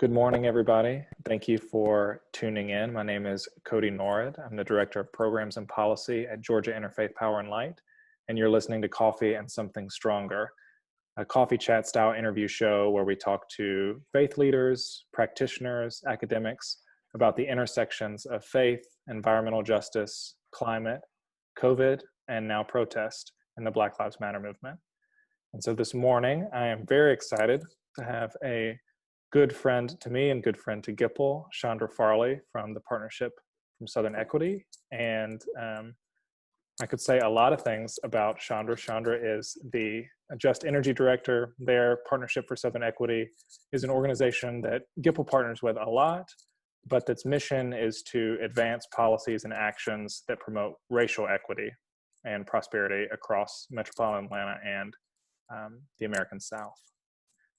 Good morning, everybody. Thank you for tuning in. My name is Cody Norrid. I'm the Director of Programs and Policy at Georgia Interfaith Power and Light, and you're listening to Coffee and Something Stronger, a coffee chat style interview show where we talk to faith leaders, practitioners, academics about the intersections of faith, environmental justice, climate, COVID, and now protest in the Black Lives Matter movement. And so this morning, I am very excited to have a good friend to me and good friend to Gipple, Chandra Farley from the Partnership from Southern Equity. And I could say a lot of things about Chandra. Chandra is the Just Energy Director there. Partnership for Southern Equity is an organization that Gipple partners with a lot, but its mission is to advance policies and actions that promote racial equity and prosperity across metropolitan Atlanta and the American South.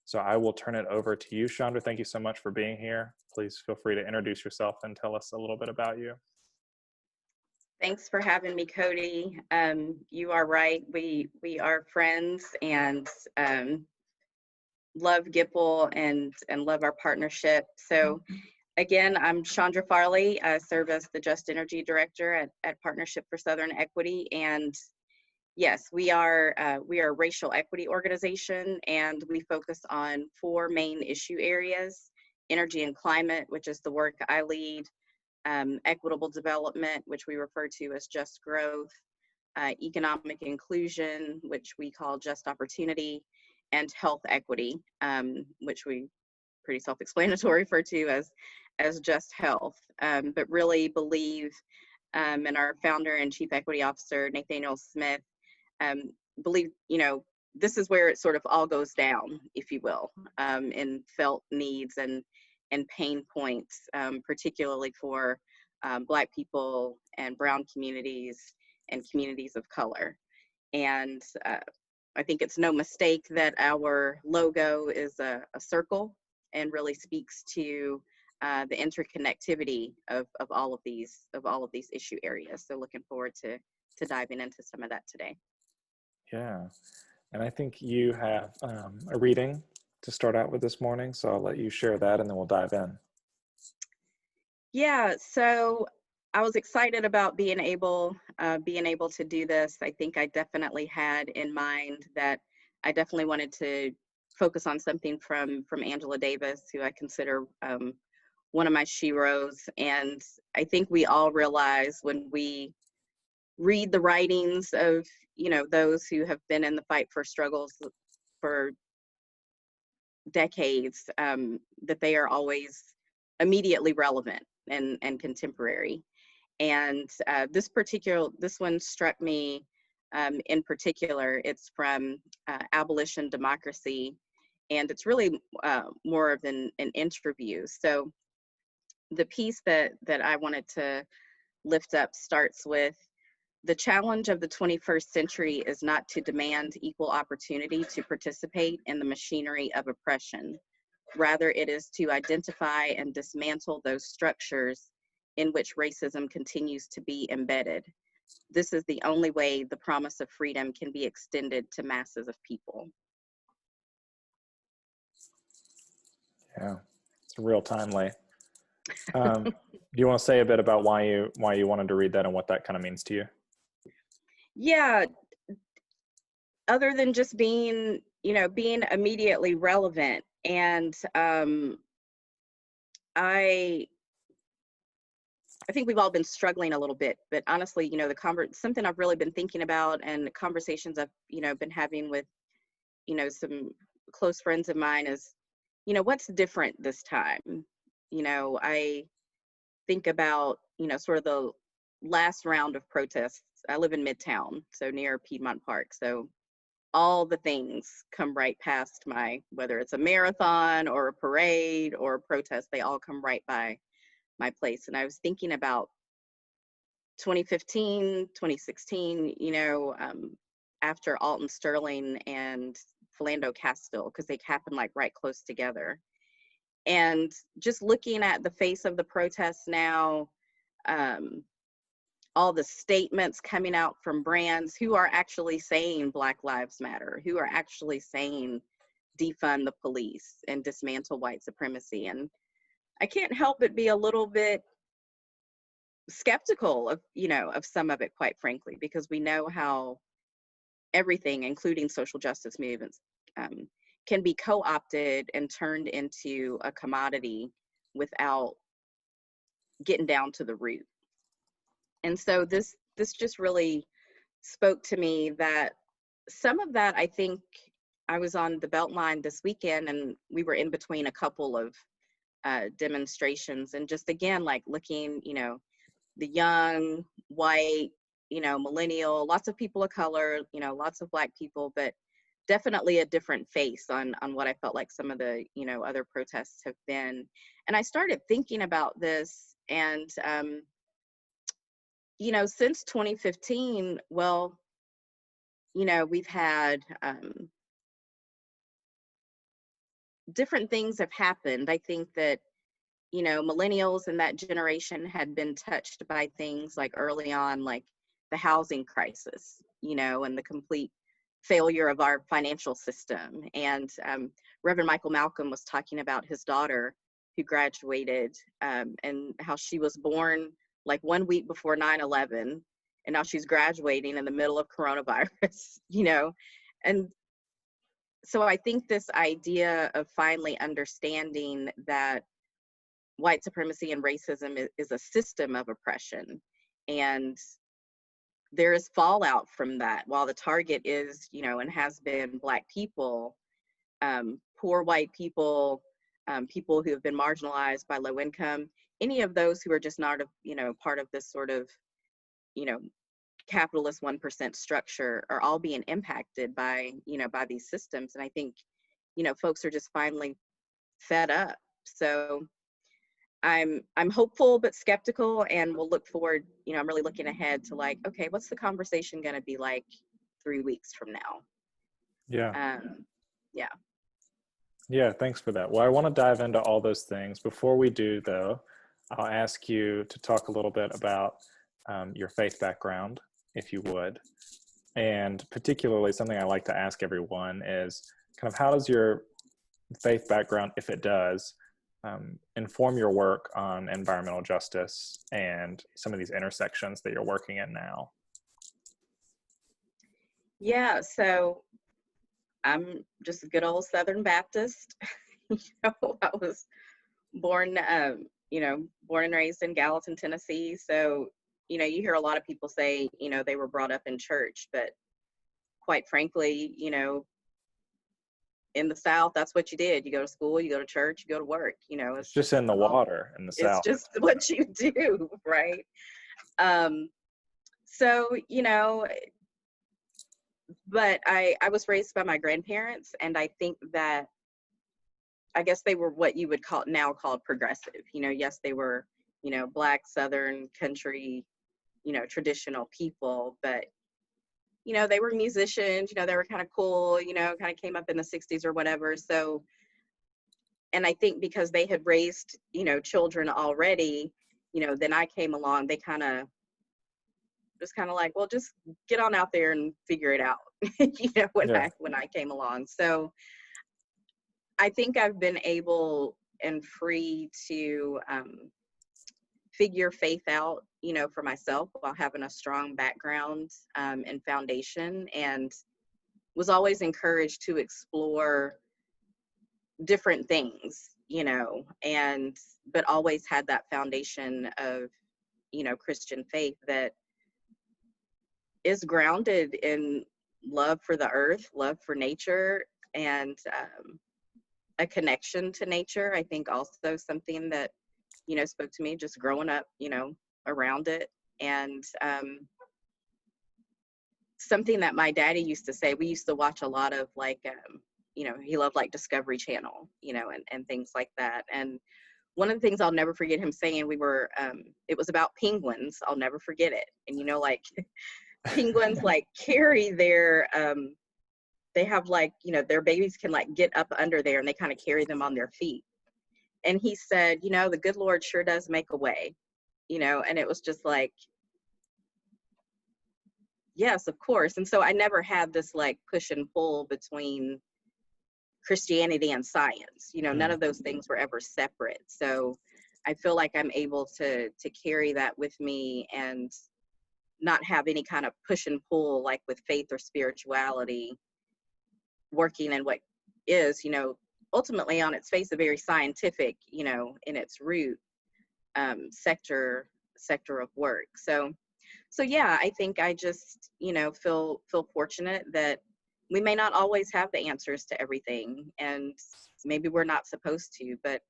So I will turn it over to you, Chandra. Thank you so much for being here. Please feel free to introduce yourself and tell us a little bit about you. Thanks for having me, Cody. You are right. We are friends and love Gipple and love our partnership. So again, I'm Chandra Farley. I serve as the Just Energy Director at Partnership for Southern Equity. And yes, we are a racial equity organization, and we focus on 4 main issue areas: energy and climate, which is the work I lead, equitable development, which we refer to as just growth, economic inclusion, which we call just opportunity, and health equity, which we pretty self-explanatory refer to as just health, but really believe, and our founder and chief equity officer, Nathaniel Smith, believe, this is where it sort of all goes down, if you will, in felt needs and pain points, particularly for Black people and brown communities and communities of color. And I think it's no mistake that our logo is a circle and really speaks to the interconnectivity of all of these issue areas. So looking forward to diving into some of that today. Yeah, and I think you have a reading to start out with this morning, so I'll let you share that and then we'll dive in. Yeah, so I was excited about being able to do this. I think I definitely had in mind that I definitely wanted to focus on something from Angela Davis, who I consider one of my sheroes. And I think we all realize when we read the writings of those who have been in the fight for struggles for decades, that they are always immediately relevant and contemporary. And this one struck me in particular. It's from Abolition Democracy, and it's really more of an interview. So the piece that I wanted to lift up starts with: "The challenge of the 21st century is not to demand equal opportunity to participate in the machinery of oppression. Rather, it is to identify and dismantle those structures in which racism continues to be embedded. This is the only way the promise of freedom can be extended to masses of people." Yeah, it's real timely. Do you want to say a bit about why you wanted to read that and what that kind of means to you? Yeah, other than just being immediately relevant. And I think we've all been struggling a little bit, but honestly, something I've really been thinking about, and conversations I've, been having with, some close friends of mine, is, what's different this time? I think about, sort of the last round of protests. I live in Midtown, so near Piedmont Park. So all the things come right past whether it's a marathon or a parade or a protest, they all come right by my place. And I was thinking about 2015, 2016, after Alton Sterling and Philando Castile, because they happened right close together. And just looking at the face of the protests now, all the statements coming out from brands who are actually saying Black Lives Matter, who are actually saying defund the police and dismantle white supremacy. And I can't help but be a little bit skeptical of, of some of it, quite frankly, because we know how everything, including social justice movements, can be co-opted and turned into a commodity without getting down to the root. And so this just really spoke to me that some of that, I think, I was on the Beltline this weekend and we were in between a couple of demonstrations, and just again, like looking, the young, white, millennial, lots of people of color, lots of Black people, but definitely a different face on what I felt like some of the, other protests have been. And I started thinking about this, and, since 2015, well, we've had different things have happened. I think that, millennials and that generation had been touched by things like early on, like the housing crisis, and the complete failure of our financial system. And Reverend Michael Malcolm was talking about his daughter who graduated, and how she was born like 1 week before 9/11, and now she's graduating in the middle of coronavirus, And so I think this idea of finally understanding that white supremacy and racism is a system of oppression, and there is fallout from that. While the target is, and has been Black people, poor white people, people who have been marginalized by low income, any of those who are just not, part of this sort of, capitalist 1% structure are all being impacted by, by these systems. And I think, folks are just finally fed up. So I'm hopeful but skeptical, and we'll look forward, I'm really looking ahead to like, okay, what's the conversation going to be like 3 weeks from now? Yeah. Yeah. Yeah, thanks for that. Well, I want to dive into all those things. Before we do, though, I'll ask you to talk a little bit about your faith background, if you would. And particularly something I like to ask everyone is kind of how does your faith background, if it does, inform your work on environmental justice and some of these intersections that you're working in now? Yeah, so I'm just a good old Southern Baptist. I was born, born and raised in Gallatin, Tennessee. So, you hear a lot of people say, they were brought up in church, but quite frankly, in the South, that's what you did. You go to school, you go to church, you go to work, It's just in the water in the it's South. just what you do, right? So, but I was raised by my grandparents, and I think that, I guess they were what you would now call progressive. Yes, they were, Black, Southern, country, traditional people, but, they were musicians, they were kind of cool, kind of came up in the 60s or whatever. So, and I think because they had raised, children already, then I came along, they kind of like, well, just get on out there and figure it out, when I came along. So I think I've been able and free to figure faith out, for myself while having a strong background and foundation, and was always encouraged to explore different things, but always had that foundation of, Christian faith that is grounded in love for the earth, love for nature, and a connection to nature. I think also something that, spoke to me just growing up, around it. And something that my daddy used to say, we used to watch a lot of like, he loved like Discovery Channel, and things like that. And one of the things I'll never forget him saying, it was about penguins. I'll never forget it. And, like penguins like carry their, they have like, their babies can like get up under there and they kind of carry them on their feet. And he said, the good Lord sure does make a way, and it was just like, yes, of course. And so I never had this like push and pull between Christianity and science. You know, none of those things were ever separate. So I feel like I'm able to carry that with me and not have any kind of push and pull like with faith or spirituality working in what is, you know, ultimately on its face a very scientific, you know, in its root sector of work. So yeah, I think I just, you know, feel fortunate that we may not always have the answers to everything, and maybe we're not supposed to, but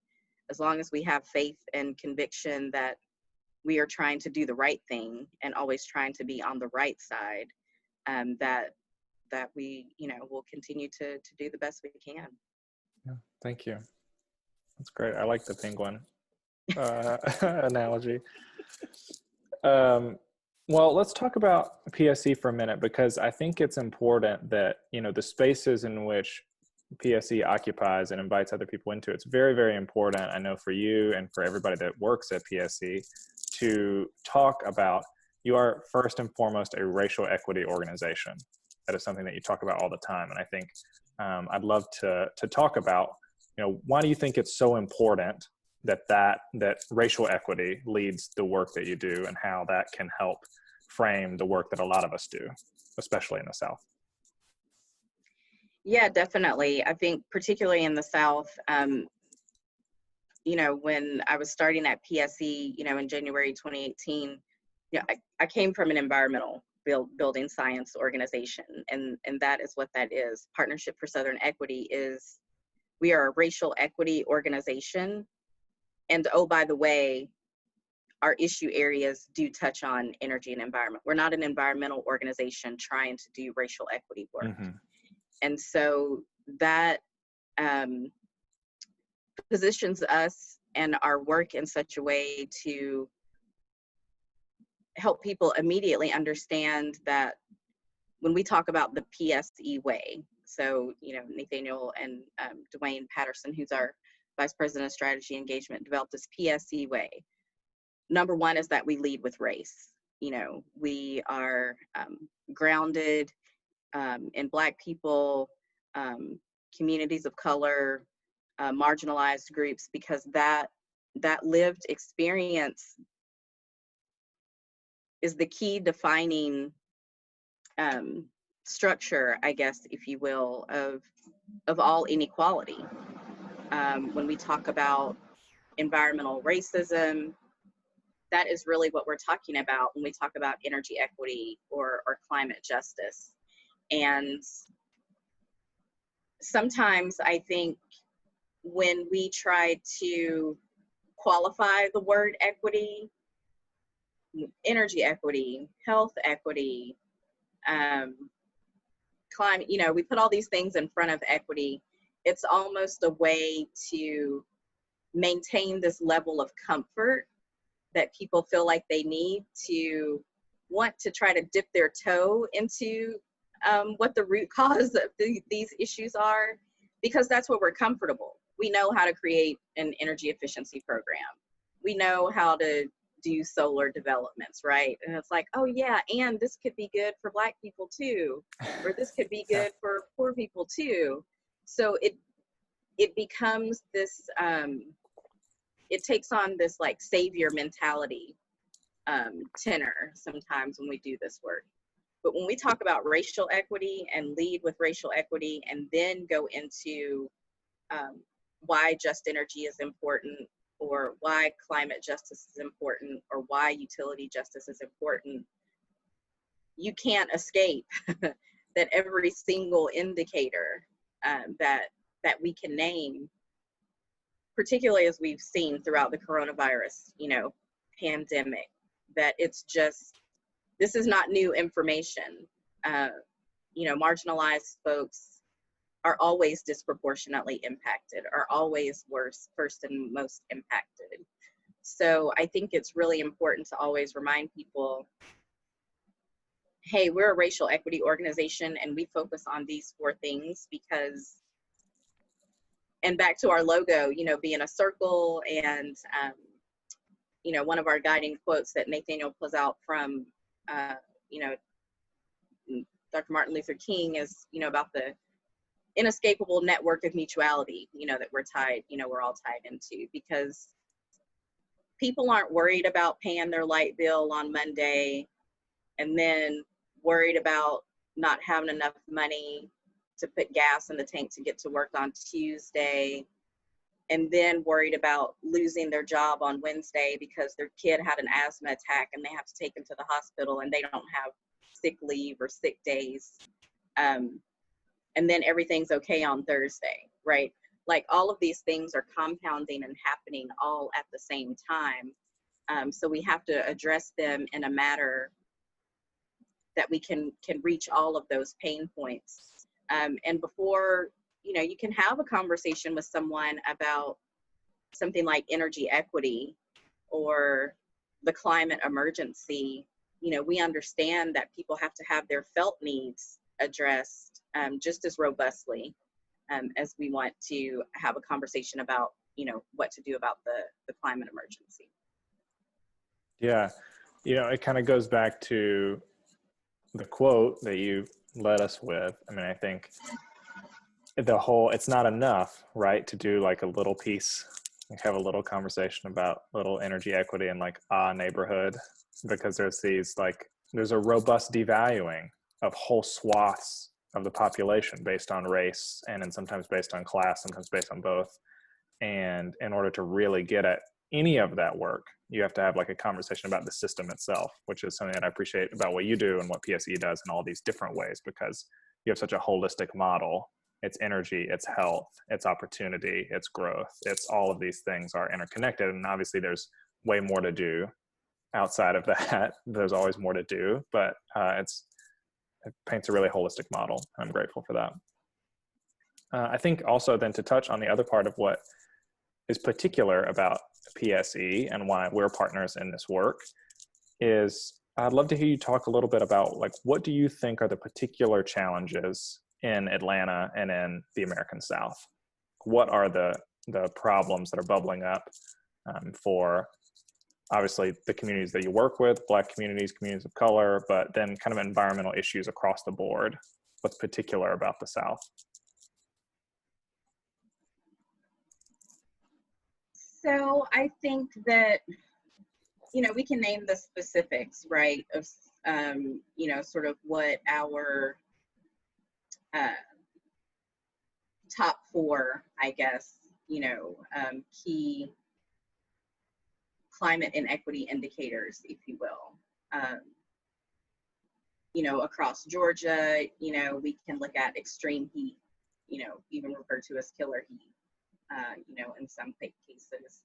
as long as we have faith and conviction that we are trying to do the right thing and always trying to be on the right side, that we, you know, will continue to do the best we can. Yeah, thank you. That's great. I like the penguin analogy. Well, let's talk about PSE for a minute, because I think it's important that, you know, the spaces in which PSE occupies and invites other people into, it's very, very important, I know, for you and for everybody that works at PSE to talk about, you are first and foremost a racial equity organization. That is something that you talk about all the time. And I think I'd love to talk about, you know, why do you think it's so important that racial equity leads the work that you do, and how that can help frame the work that a lot of us do, especially in the South? Yeah, definitely. I think particularly in the South, you know, when I was starting at PSE, you know, in January 2018, you know, I came from an environmental building science organization, and that is what that is. Partnership for Southern Equity is, we are a racial equity organization. And oh, by the way, our issue areas do touch on energy and environment. We're not an environmental organization trying to do racial equity work. Mm-hmm. And so that positions us and our work in such a way to help people immediately understand that when we talk about the PSE way, so, you know, Nathaniel and Dwayne Patterson, who's our Vice President of Strategy Engagement, developed this PSE way. Number one is that we lead with race. You know, we are grounded in Black people, communities of color, marginalized groups, because that lived experience is the key defining structure, I guess, if you will, of all inequality. When we talk about environmental racism, that is really what we're talking about when we talk about energy equity or climate justice. And sometimes I think when we try to qualify the word equity, energy equity, health equity, climate, you know, we put all these things in front of equity. It's almost a way to maintain this level of comfort that people feel like they need to want to try to dip their toe into what the root cause of these issues are, because that's where we're comfortable. We know how to create an energy efficiency program. We know how to do solar developments, right? And it's like, oh yeah, and this could be good for Black people too, or this could be good for poor people too. So it becomes this, it takes on this like savior mentality tenor sometimes when we do this work. But when we talk about racial equity and lead with racial equity, and then go into why just energy is important, or why climate justice is important, or why utility justice is important, you can't escape that every single indicator that we can name, particularly as we've seen throughout the coronavirus, you know, pandemic, that it's just, this is not new information. You know, marginalized folks are always disproportionately impacted, are always first and most impacted. So I think it's really important to always remind people, hey, we're a racial equity organization and we focus on these 4 things because, and back to our logo, you know, being a circle, and, you know, one of our guiding quotes that Nathaniel pulls out from, you know, Dr. Martin Luther King is, you know, about inescapable network of mutuality, that we're tied, we're all tied into, because people aren't worried about paying their light bill on Monday and then worried about not having enough money to put gas in the tank to get to work on Tuesday, and then worried about losing their job on Wednesday because their kid had an asthma attack and they have to take them to the hospital and they don't have sick leave or sick days. And then everything's okay on Thursday, right? Like, all of these things are compounding and happening all at the same time. So we have to address them in a manner that we can reach all of those pain points. And before, you can have a conversation with someone about something like energy equity or the climate emergency. We understand that people have to have their felt needs addressed just as robustly as we want to have a conversation about, what to do about the climate emergency. Yeah. It kind of goes back to the quote that you led us with. I mean, I think it's not enough, right, to do like a little piece, like have a little conversation about little energy equity in like a neighborhood, because there's a robust devaluing of whole swaths of the population based on race, and then sometimes based on class, sometimes based on both. And in order to really get at any of that work, you have to have like a conversation about the system itself, which is something that I appreciate about what you do and what PSE does in all these different ways, because you have such a holistic model. It's energy, it's health, it's opportunity, it's growth. It's all of these things are interconnected. And obviously there's way more to do outside of that. There's always more to do, but it paints a really holistic model. I'm grateful for that. I think also then to touch on the other part of what is particular about PSE and why we're partners in this work is I'd love to hear you talk a little bit about, like, what do you think are the particular challenges in Atlanta and in the American South? What are the problems that are bubbling up for obviously the communities that you work with, Black communities, communities of color, but then kind of environmental issues across the board? What's particular about the South? So I think that, we can name the specifics, right, of, sort of what our top four, I guess, key climate inequity indicators, if you will. Across Georgia, we can look at extreme heat, even referred to as killer heat, in some cases.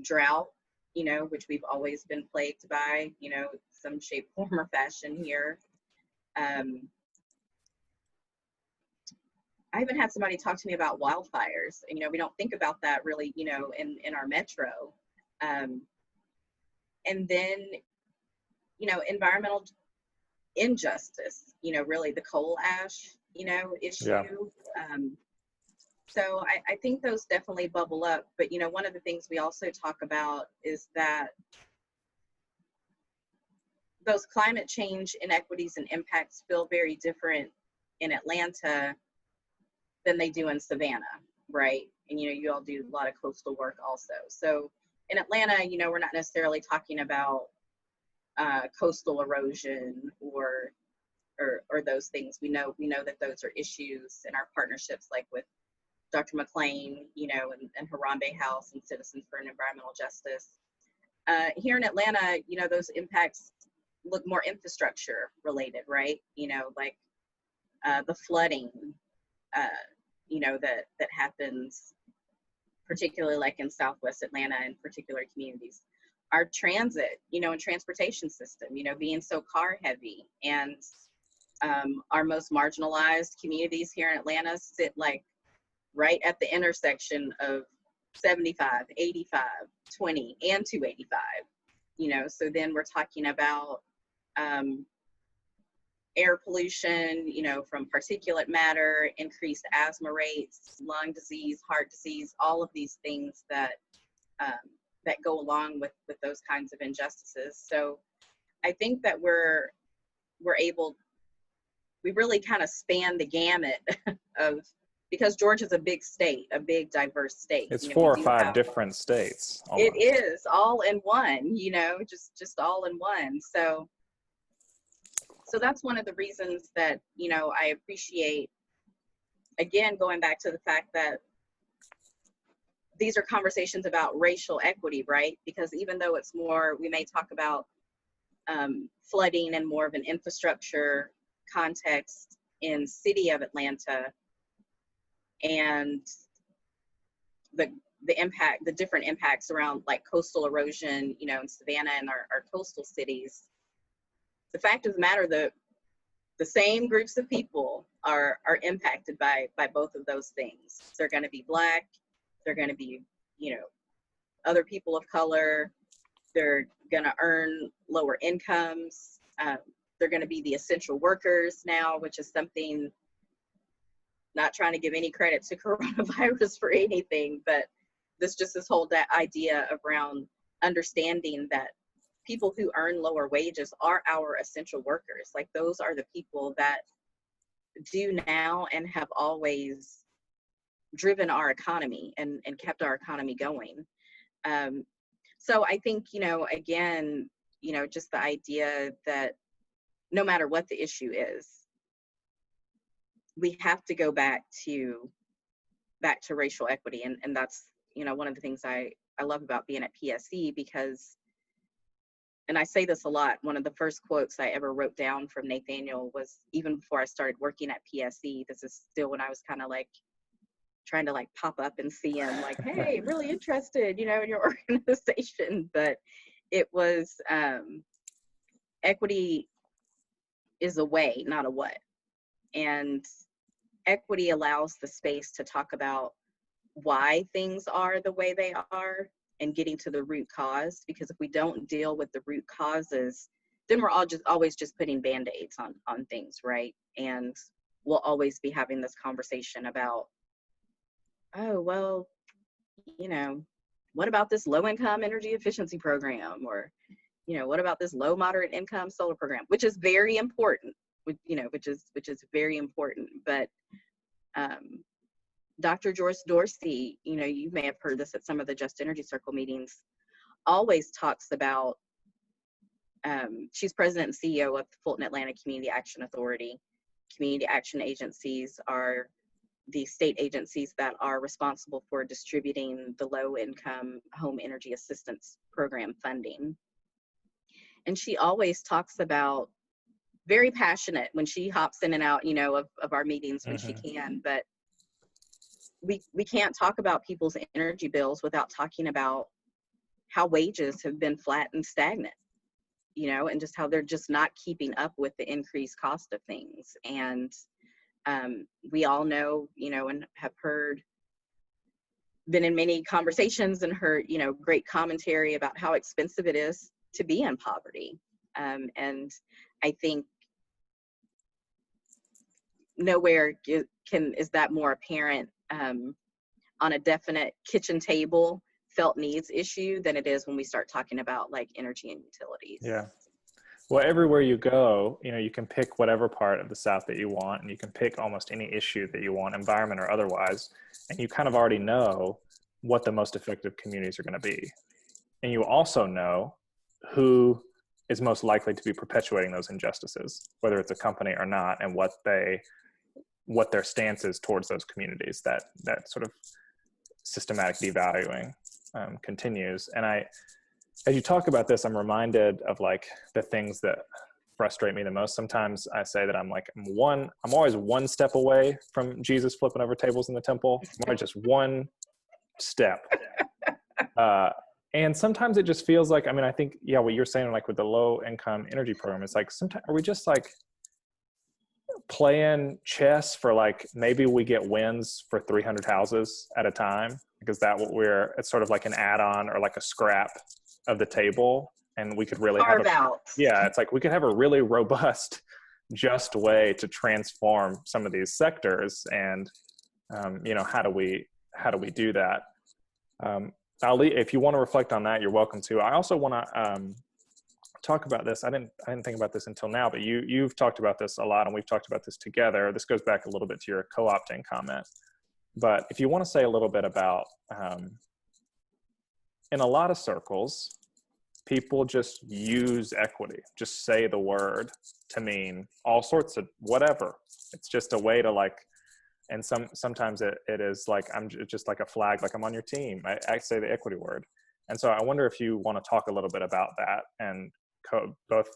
Drought, which we've always been plagued by, some shape, form, or fashion here. I even had somebody talk to me about wildfires. And, we don't think about that really, in our metro. And then, environmental injustice, really the coal ash, issue. Yeah. So I think those definitely bubble up. But, one of the things we also talk about is that those climate change inequities and impacts feel very different in Atlanta than they do in Savannah, right? And, you all do a lot of coastal work also. So in Atlanta, we're not necessarily talking about coastal erosion or those things. We know that those are issues in our partnerships, like with Dr. McLean, and Harambe House and Citizens for Environmental Justice. Here in Atlanta, those impacts look more infrastructure related, right? Like the flooding, that happens, particularly like in Southwest Atlanta and particular communities. Our transit, and transportation system, being so car heavy, and our most marginalized communities here in Atlanta sit like right at the intersection of 75, 85, 20, and 285, so then we're talking about air pollution, from particulate matter, increased asthma rates, lung disease, heart disease, all of these things that go along with those kinds of injustices. So I think that we're able we really kind of span the gamut of, because Georgia's a big state, a big diverse state. It's You know, 4 or 5 different states it almost. is all in one, you know, just all in one. So that's one of the reasons that, you know, I appreciate, again, going back to the fact that these are conversations about racial equity, right? Because even though it's more, we may talk about flooding and more of an infrastructure context in city of Atlanta, and the impact, the different impacts around like coastal erosion, you know, in Savannah and our coastal cities. The fact of the matter, the same groups of people are impacted by both of those things. They're going to be Black, they're going to be, you know, other people of color, they're going to earn lower incomes, they're going to be the essential workers now, which is something, not trying to give any credit to coronavirus for anything, but this whole that idea around understanding that people who earn lower wages are our essential workers. Like, those are the people that do now and have always driven our economy and kept our economy going. So I think, you know, again, you know, just the idea that no matter what the issue is, we have to go back to racial equity. And that's, you know, one of the things I love about being at PSE, because, and I say this a lot, one of the first quotes I ever wrote down from Nathaniel was, even before I started working at PSE, this is still when I was kind of like trying to like pop up and see him, like, hey, really interested, you know, in your organization. But it was, equity is a way, not a what. And equity allows the space to talk about why things are the way they are and getting to the root cause. Because if we don't deal with the root causes, then we're always just putting band-aids on things, right? And we'll always be having this conversation about, oh, well, you know, what about this low-income energy efficiency program? Or, you know, what about this low moderate income solar program, which is very important, you know, which is very important. But Dr. Joyce Dorsey, you know, you may have heard this at some of the Just Energy Circle meetings, always talks about, she's president and CEO of the Fulton Atlanta Community Action Authority. Community action agencies are the state agencies that are responsible for distributing the low-income home energy assistance program funding. And she always talks about, very passionate when she hops in and out, you know, of our meetings when she can, but we can't talk about people's energy bills without talking about how wages have been flat and stagnant, you know, and just how they're just not keeping up with the increased cost of things. And we all know, you know, and have heard, been in many conversations and heard, you know, great commentary about how expensive it is to be in poverty. And I think nowhere is that more apparent on a definite kitchen table felt needs issue than it is when we start talking about like energy and utilities. Yeah. Well, everywhere you go, you know, you can pick whatever part of the South that you want, and you can pick almost any issue that you want, environment or otherwise, and you kind of already know what the most effective communities are going to be. And you also know who is most likely to be perpetuating those injustices, whether it's a company or not, and what their stance is towards those communities. That sort of systematic devaluing continues. And as you talk about this, I'm reminded of like the things that frustrate me the most. Sometimes I say that I'm always one step away from Jesus flipping over tables in the temple. I'm always just one step. And sometimes it just feels like, I mean, I think, yeah, what you're saying, like with the low income energy program, it's like, sometimes are we just like playing chess for like, maybe we get wins for 300 houses at a time, because it's sort of like an add-on or like a scrap of the table. And we could really it's like we could have a really robust, just way to transform some of these sectors. And, you know, how do we do that? If you want to reflect on that, you're welcome to. I also want to talk about this. I didn't think about this until now, but you've talked about this a lot, and we've talked about this together. This goes back a little bit to your co-opting comment. But if you want to say a little bit about, in a lot of circles, people just use equity, just say the word to mean all sorts of whatever. It's just a way to like, and sometimes it is like, I'm just like a flag, like I'm on your team. I say the equity word. And so I wonder if you want to talk a little bit about that, and both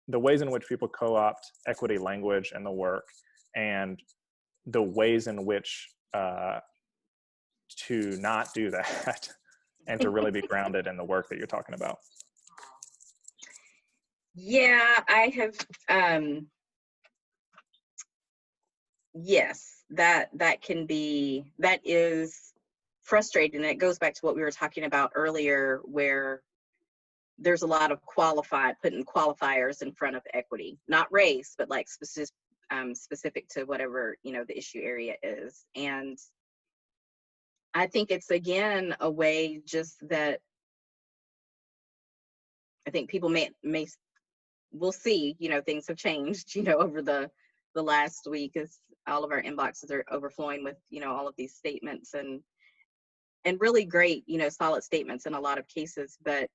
the ways in which people co-opt equity language and the work, and the ways in which to not do that and to really be grounded in the work that you're talking about. Yeah, I have, yes, that is frustrating. And it goes back to what we were talking about earlier, where there's a lot of putting qualifiers in front of equity, not race, but like specific to whatever, the issue area is. And I think it's, again, a way just that I think people we'll see, things have changed, over the last week, as all of our inboxes are overflowing with, all of these statements and really great, solid statements in a lot of cases. But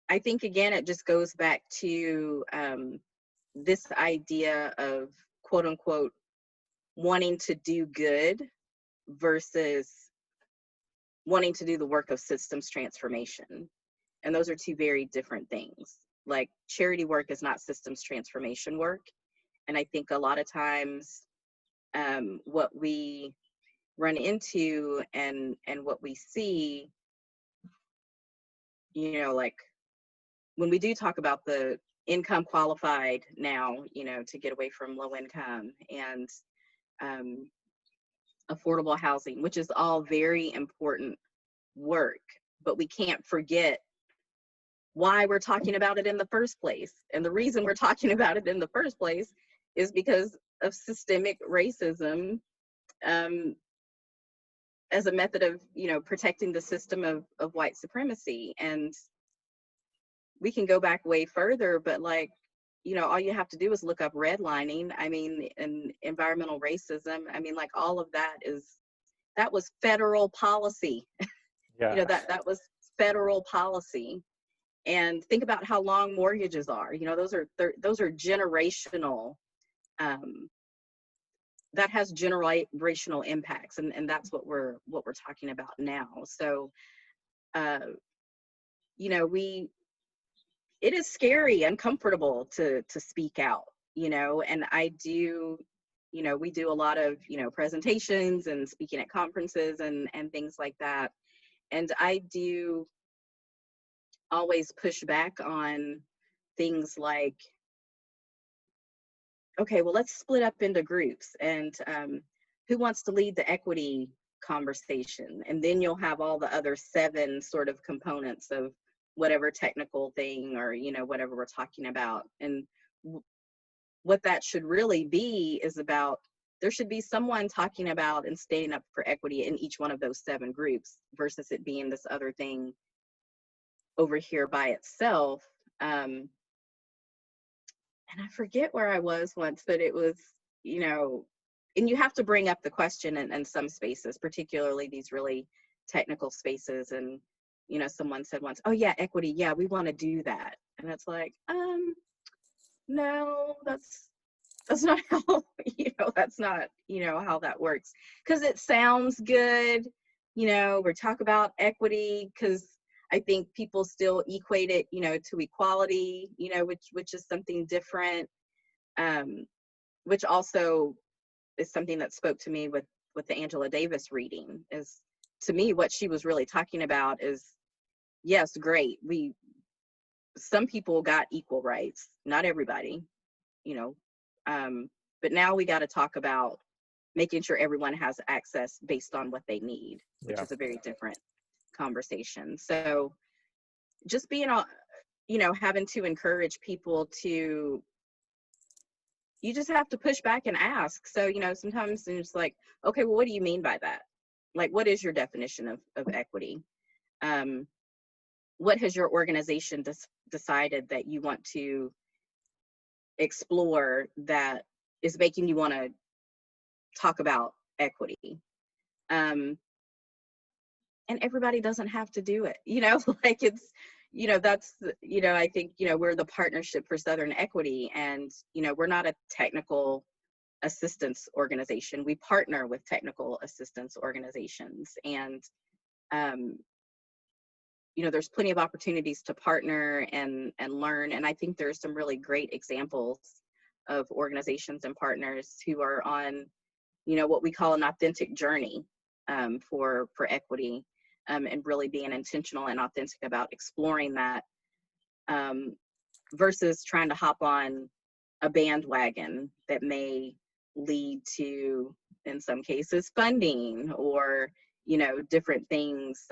I think, again, it just goes back to this idea of, quote unquote, wanting to do good versus wanting to do the work of systems transformation. And those are two very different things. Like, charity work is not systems transformation work. And I think a lot of times what we run into and what we see, like when we do talk about the income qualified now, to get away from low income, and affordable housing, which is all very important work, but we can't forget why we're talking about it in the first place. And the reason we're talking about it in the first place is because of systemic racism, as a method of, protecting the system of white supremacy. And we can go back way further, but like, all you have to do is look up redlining. I mean, and environmental racism. I mean, like, all of that was federal policy. Yeah. That was federal policy. And think about how long mortgages are. Those are generational. That has generational impacts, and that's what we're talking about now. So, it is scary, uncomfortable to speak out, and I do, we do a lot of, presentations and speaking at conferences and things like that. And I do always push back on things like, okay, well, let's split up into groups, and who wants to lead the equity conversation? And then you'll have all the other 7 sort of components of whatever technical thing or, whatever we're talking about. And what that should really be is about, there should be someone talking about and standing up for equity in each one of those 7 groups, versus it being this other thing over here by itself. And I forget where I was once, but it was, and you have to bring up the question in some spaces, particularly these really technical spaces. And, someone said once, oh yeah, equity, yeah, we want to do that. And it's like, no, that's not how, that's not, how that works. Because it sounds good, we talk about equity, because I think people still equate it, to equality, which is something different, which also is something that spoke to me with the Angela Davis reading. Is, to me, what she was really talking about is, yes, great, some people got equal rights, not everybody, but now we got to talk about making sure everyone has access based on what they need, which is a very different conversation. So just being, having to encourage people to, you just have to push back and ask. So, sometimes it's like, okay, well, what do you mean by that? Like, what is your definition of equity? What has your organization decided that you want to explore that is making you want to talk about equity. And everybody doesn't have to do it, like it's, that's, I think, we're the Partnership for Southern Equity, and, we're not a technical assistance organization. We partner with technical assistance organizations, and, there's plenty of opportunities to partner and learn. And I think there's some really great examples of organizations and partners who are on, what we call an authentic journey for equity, and really being intentional and authentic about exploring that, versus trying to hop on a bandwagon that may lead to, in some cases, funding or, different things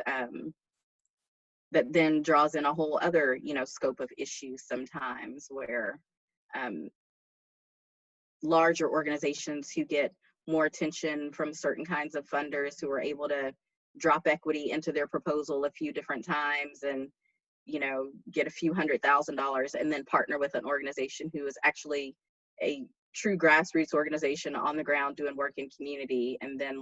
that then draws in a whole other, scope of issues sometimes, where larger organizations who get more attention from certain kinds of funders who are able to drop equity into their proposal a few different times and, get a few $100,000 and then partner with an organization who is actually a true grassroots organization on the ground doing work in community, and then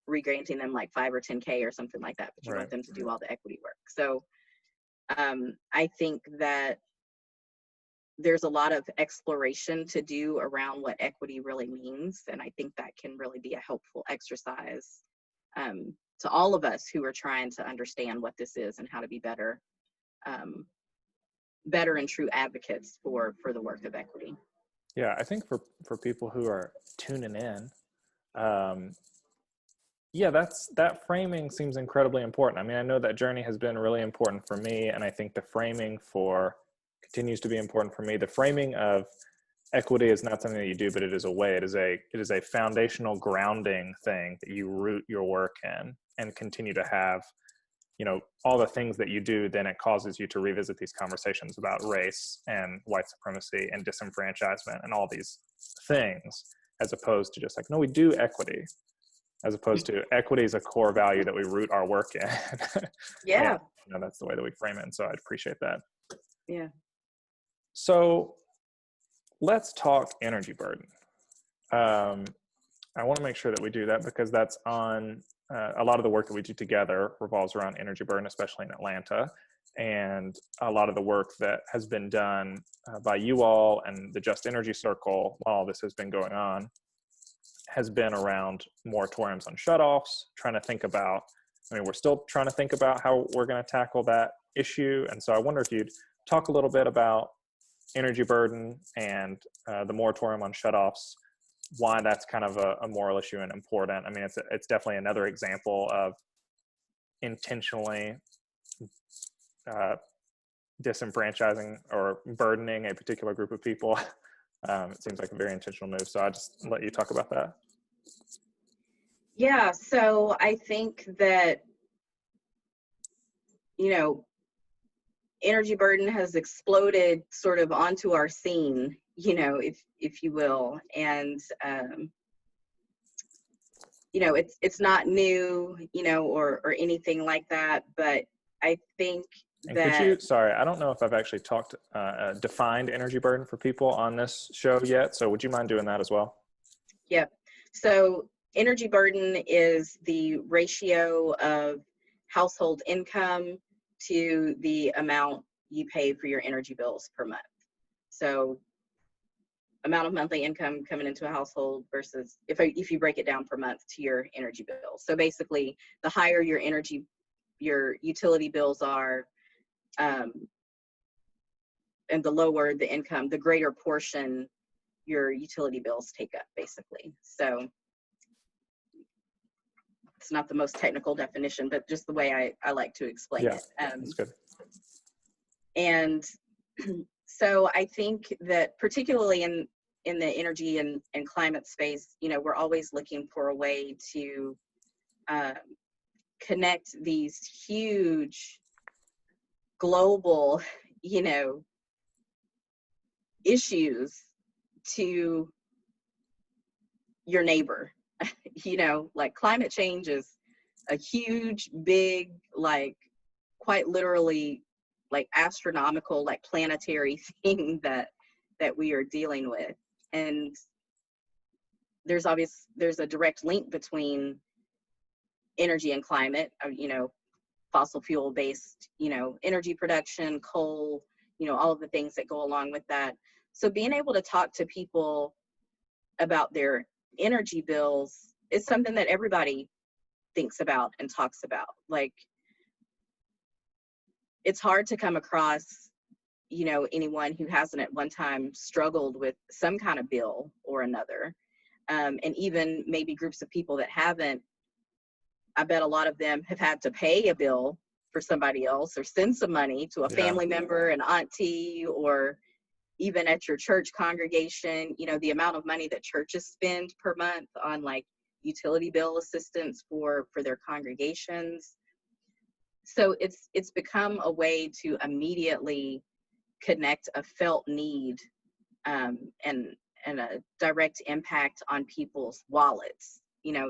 re-granting them like 5 or 10K or something like that, but you want them to do all the equity work. So I think that there's a lot of exploration to do around what equity really means. And I think that can really be a helpful exercise to all of us who are trying to understand what this is and how to be better and true advocates for the work of equity. Yeah, I think for people who are tuning in, that framing seems incredibly important. I mean, I know that journey has been really important for me, and I think the framing continues to be important for me. The framing of equity is not something that you do, but it is a way. It is a foundational grounding thing that you root your work in and continue to have. All the things that you do, then it causes you to revisit these conversations about race and white supremacy and disenfranchisement and all these things, as opposed to just like, no, we do equity, as opposed to equity is a core value that we root our work in. Yeah. And, that's the way that we frame it. And so I'd appreciate that. Yeah. So let's talk energy burden. I want to make sure that we do that because that's on a lot of the work that we do together revolves around energy burden, especially in Atlanta. And a lot of the work that has been done by you all and the Just Energy Circle while all this has been going on has been around moratoriums on shutoffs, we're still trying to think about how we're going to tackle that issue. And so I wonder if you'd talk a little bit about energy burden and the moratorium on shutoffs, why that's kind of a moral issue and important. I mean, it's definitely another example of intentionally disenfranchising or burdening a particular group of people. It seems like a very intentional move. So I just let you talk about that. Yeah, so I think that, energy burden has exploded sort of onto our scene, if you will. And, it's not new, or anything like that, but I think sorry, I don't know if I've actually defined energy burden for people on this show yet. So would you mind doing that as well? Yeah. So energy burden is the ratio of household income to the amount you pay for your energy bills per month. So amount of monthly income coming into a household versus if you break it down per month to your energy bill. So basically, the higher your utility bills are, and the lower the income, the greater portion your utility bills take up, basically. So it's not the most technical definition, but just the way I like to explain it. That's good. And so I think that particularly in the energy and climate space, we're always looking for a way to connect these huge global, issues to your neighbor. Like climate change is a huge, big, like quite literally like astronomical, like planetary thing that we are dealing with. And there's a direct link between energy and climate, fossil fuel based, energy production, coal, all of the things that go along with that. So being able to talk to people about their energy bills is something that everybody thinks about and talks about. Like, it's hard to come across, anyone who hasn't at one time struggled with some kind of bill or another. And even maybe groups of people that haven't, I bet a lot of them have had to pay a bill for somebody else or send some money to a family member, an auntie, or even at your church congregation. The amount of money that churches spend per month on like utility bill assistance for their congregations. So it's become a way to immediately connect a felt need, and a direct impact on people's wallets.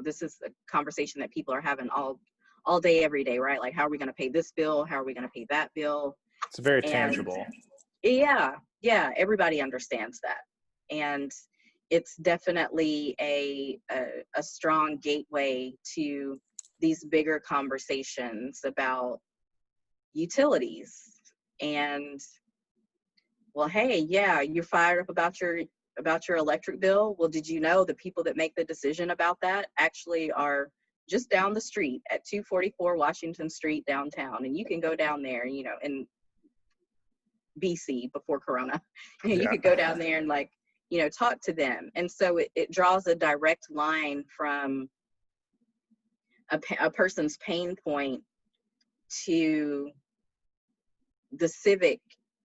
This is a conversation that people are having all day, every day, right? Like, how are we going to pay this bill? How are we going to pay that bill? It's very tangible. Yeah, everybody understands that. And it's definitely a strong gateway to these bigger conversations about utilities. And, well, hey, yeah, you're fired up about your electric bill. Well, did you know the people that make the decision about that actually are just down the street at 244 Washington Street downtown? And you can go down there, in BC before Corona, you could go down there and talk to them. And so it draws a direct line from a person's pain point to the civic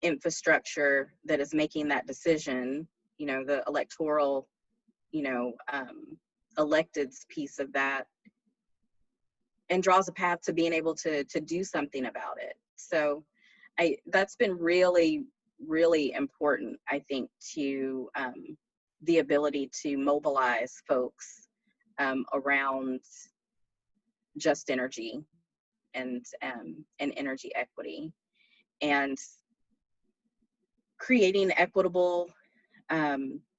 infrastructure that is making that decision, the electoral, electeds piece of that, and draws a path to being able to do something about it. So that's been really, really important, I think, to the ability to mobilize folks around just energy and energy equity, and creating equitable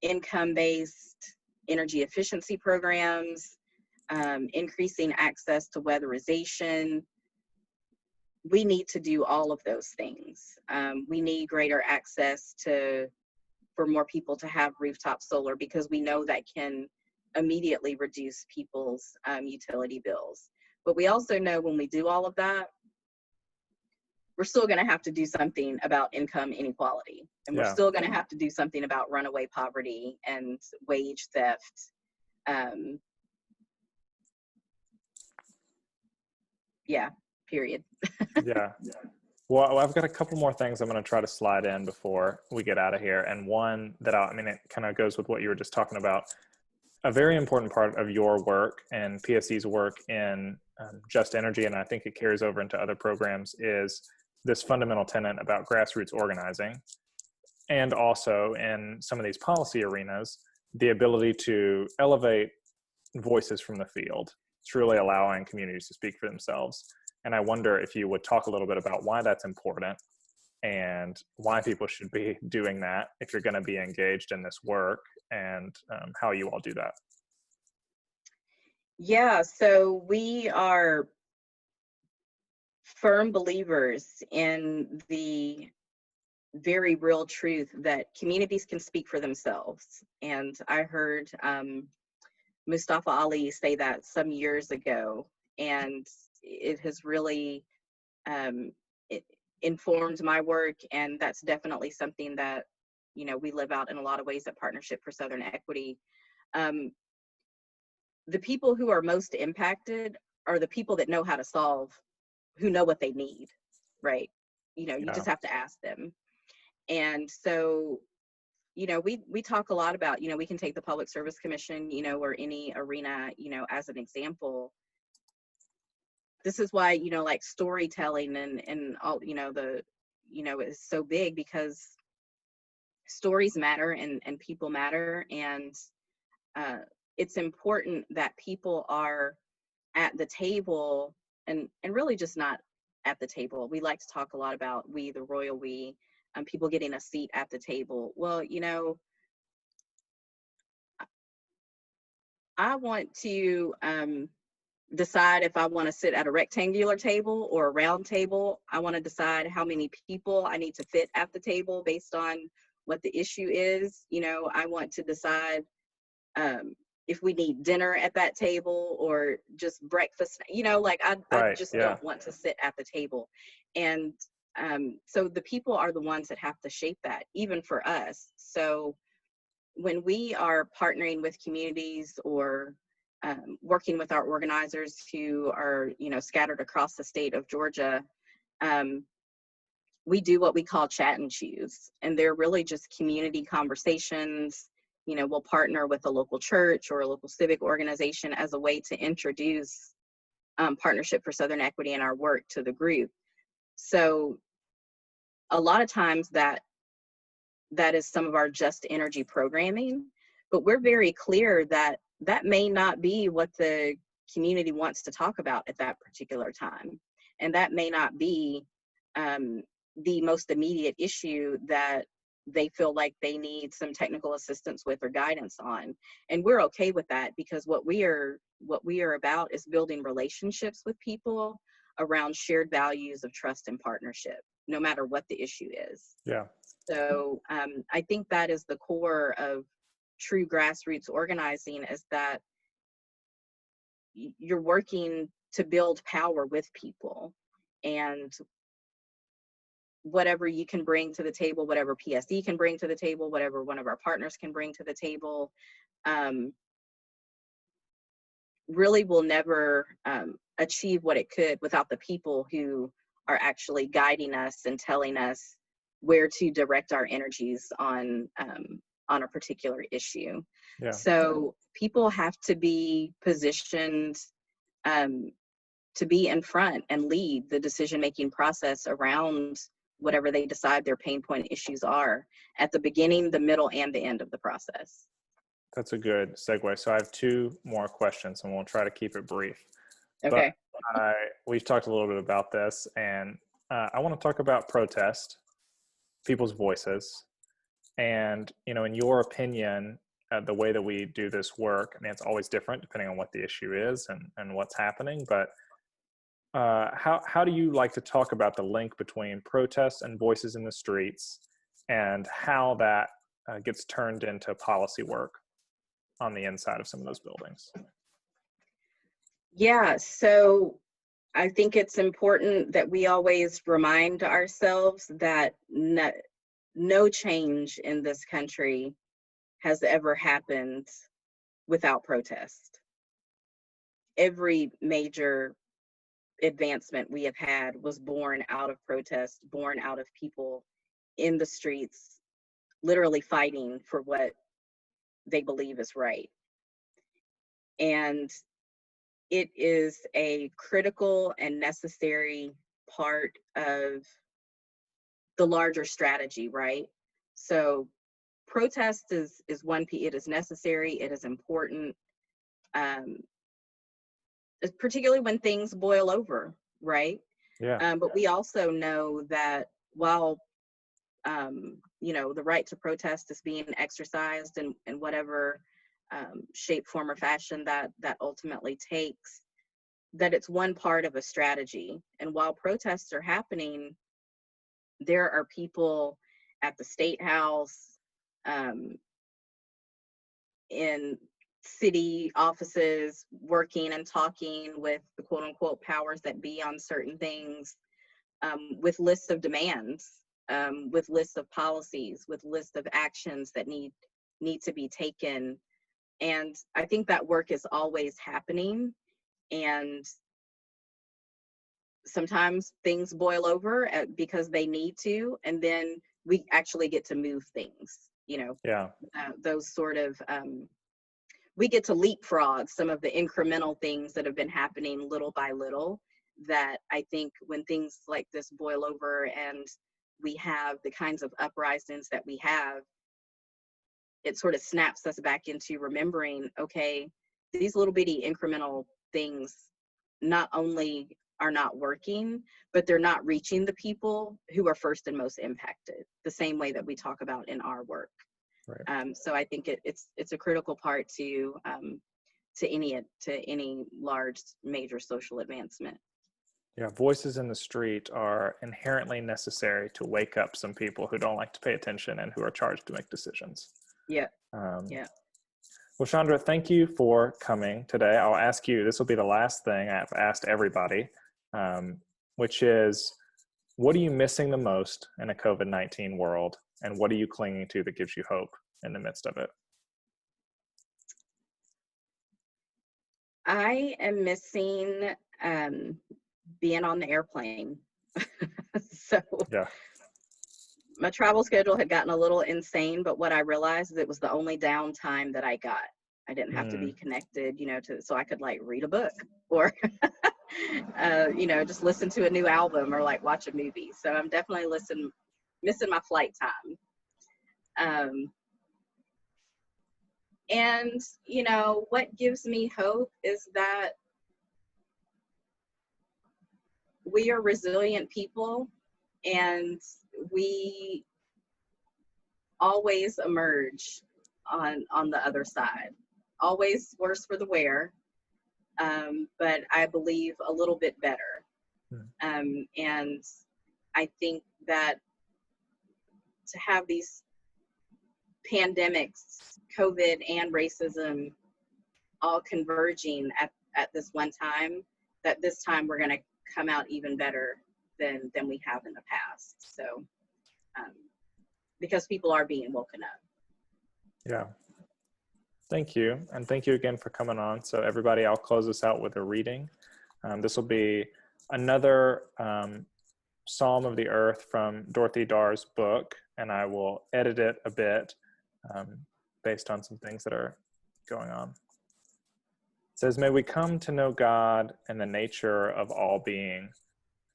income-based energy efficiency programs, increasing access to weatherization. We need to do all of those things. We need greater access for more people to have rooftop solar, because we know that can immediately reduce people's utility bills. But we also know when we do all of that, we're still going to have to do something about income inequality. And we're still going to have to do something about runaway poverty and wage theft. Period. Well, I've got a couple more things I'm going to try to slide in before we get out of here. And one that it kind of goes with what you were just talking about. A very important part of your work and PSC's work in Just Energy, and I think it carries over into other programs, is this fundamental tenet about grassroots organizing. And also in some of these policy arenas, the ability to elevate voices from the field, truly allowing communities to speak for themselves. And I wonder if you would talk a little bit about why that's important and why people should be doing that if you're going to be engaged in this work, and how you all do that. Yeah, so we are firm believers in the very real truth that communities can speak for themselves. And I heard Mustafa Ali say that some years ago, and it has really it informed my work. And that's definitely something that, we live out in a lot of ways at Partnership for Southern Equity. The people who are most impacted are the people that know how to solve, who know what they need, right? You just have to ask them. And so, we talk a lot about, we can take the Public Service Commission, or any arena, as an example. This is why, like storytelling and all, is so big, because stories matter and people matter. And it's important that people are at the table and really just not at the table. We like to talk a lot about we, the royal we, people getting a seat at the table. Well, you know, I want to decide if I want to sit at a rectangular table or a round table. I want to decide how many people I need to fit at the table based on what the issue is. You know, I want to decide if we need dinner at that table or just breakfast. You know, like I Right. just Yeah. don't want to sit at the table. And so the people are the ones that have to shape that, even for us. So when we are partnering with communities or working with our organizers who are, you know, scattered across the state of Georgia, um, we do what we call chat and choose. And they're really just community conversations. You know, we'll partner with a local church or a local civic organization as a way to introduce Partnership for Southern Equity and our work to the group. So a lot of times that is some of our just energy programming, but we're very clear that that may not be what the community wants to talk about at that particular time. And that may not be the most immediate issue that they feel like they need some technical assistance with or guidance on. And we're okay with that, because what we are about is building relationships with people around shared values of trust and partnership, no matter what the issue is. Yeah. So I think that is the core of true grassroots organizing, is that you're working to build power with people, and whatever you can bring to the table, whatever PSD can bring to the table, whatever one of our partners can bring to the table, really will never achieve what it could without the people who are actually guiding us and telling us where to direct our energies on a particular issue. Yeah. So people have to be positioned to be in front and lead the decision-making process around whatever they decide their pain point issues are, at the beginning, the middle, and the end of the process. That's a good segue. So I have two more questions, and we'll try to keep it brief. Okay. But we've talked a little bit about this, and I want to talk about protest, people's voices, and, you know, in your opinion, the way that we do this work, I mean, it's always different depending on what the issue is and what's happening, but how do you like to talk about the link between protests and voices in the streets, and how that gets turned into policy work on the inside of some of those buildings? Yeah, so I think it's important that we always remind ourselves that no change in this country has ever happened without protest. Every major advancement we have had was born out of protest, born out of people in the streets, literally fighting for what they believe is right. And it is a critical and necessary part of the larger strategy, right? So protest is one piece. It is necessary, it is important, particularly when things boil over, right? Yeah. But we also know that while you know, the right to protest is being exercised in whatever shape, form, or fashion that ultimately takes, that it's one part of a strategy. And while protests are happening, there are people at the State House, in city offices, working and talking with the quote unquote powers that be on certain things, with lists of demands, with lists of policies, with lists of actions that need to be taken. And I think that work is always happening. And sometimes things boil over because they need to, and then we actually get to move things, you know. Yeah. Those sort of, we get to leapfrog some of the incremental things that have been happening little by little, that I think when things like this boil over and we have the kinds of uprisings that we have, it sort of snaps us back into remembering, okay, these little bitty incremental things not only are not working, but they're not reaching the people who are first and most impacted, the same way that we talk about in our work. Right. So I think it's a critical part to any large major social advancement. Yeah, voices in the street are inherently necessary to wake up some people who don't like to pay attention and who are charged to make decisions. Yeah. Um, Yeah. Well, Chandra, thank you for coming today. I'll ask you, this will be the last thing I've asked everybody, which is, what are you missing the most in a COVID-19 world? And what are you clinging to that gives you hope in the midst of it? I am missing being on the airplane. So Yeah. my travel schedule had gotten a little insane, but what I realized is it was the only downtime that I got. I didn't have to be connected, so I could like read a book or, just listen to a new album or like watch a movie. So I'm definitely missing my flight time. And, what gives me hope is that we are resilient people and we always emerge on the other side. Always worse for the wear, but I believe a little bit better. And I think that to have these pandemics, COVID and racism, all converging at this one time, that this time we're going to come out even better than we have in the past. So, because people are being woken up. Yeah. Thank you. And thank you again for coming on. So everybody, I'll close this out with a reading. This will be another Psalm of the Earth from Dorothy Dar's book, and I will edit it a bit based on some things that are going on. It says, "May we come to know God and the nature of all being,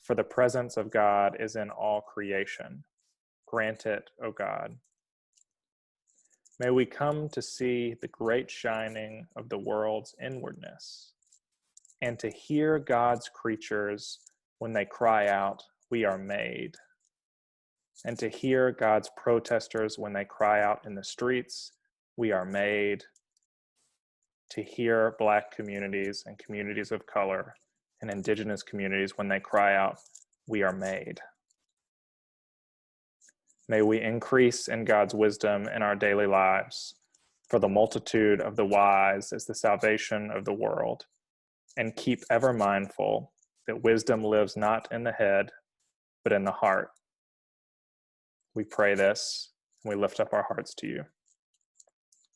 for the presence of God is in all creation. Grant it, O God. May we come to see the great shining of the world's inwardness, and to hear God's creatures when they cry out, 'We are made,' and to hear God's protesters when they cry out in the streets, 'We are made,' to hear Black communities and communities of color and Indigenous communities when they cry out, 'We are made.' May we increase in God's wisdom in our daily lives, for the multitude of the wise is the salvation of the world, and keep ever mindful that wisdom lives not in the head, but in the heart. We pray this, and we lift up our hearts to you.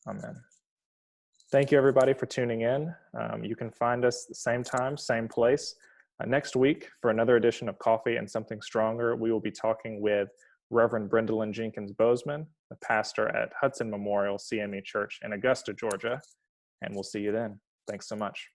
Amen." Thank you, everybody, for tuning in. You can find us the same time, same place. Next week, for another edition of Coffee and Something Stronger, we will be talking with Reverend Brendolyn Jenkins Bozeman, the pastor at Hudson Memorial CME Church in Augusta, Georgia. And we'll see you then. Thanks so much.